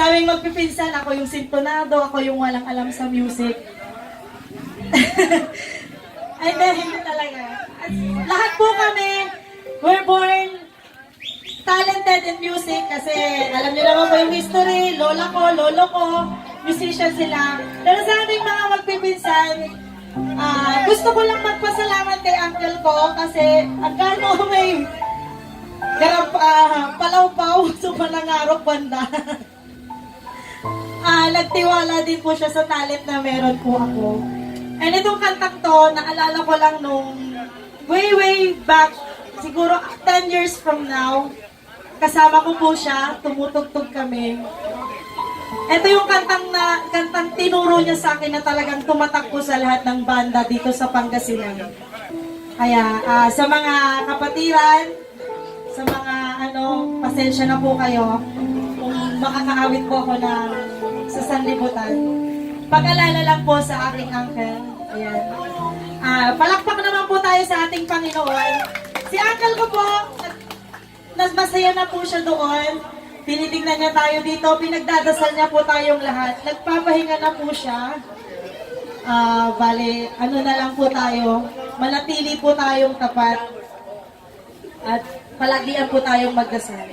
kaming magpipinsan, ako yung sintonado, ako yung walang alam sa music. Ay, hindi talaga. Lahat po kami, we're born talented in music kasi alam niyo naman po yung history, lola ko, lolo ko, musician sila. Pero sa aming mga magpipinsan, gusto ko lang magpasalamat kay uncle ko kasi ang gano'n may palaw-paw sa panangarok banda. Nagtiwala din po siya sa talent na meron po ako. And itong kantang to, naalala ko lang nung way back, siguro 10 years from now, kasama ko po siya, tumutugtog kami. Ito yung kantang tinuro niya sa akin na talagang tumatak po sa lahat ng banda dito sa Pangasinan. Kaya sa mga kapatiran, sa mga pasensya na po kayo kung makakaawit po ako ng sa sanlibutan. Pag-alala lang po sa aking uncle. Ayan. Palakpak naman po tayo sa ating Panginoon. Si uncle ko po, masaya na po siya doon. Tinitingnan niya tayo dito. Pinagdadasal niya po tayong lahat. Nagpapahinga na po siya. Bale, na lang po tayo. Manatili po tayong tapat. At palagian po tayong magdasal.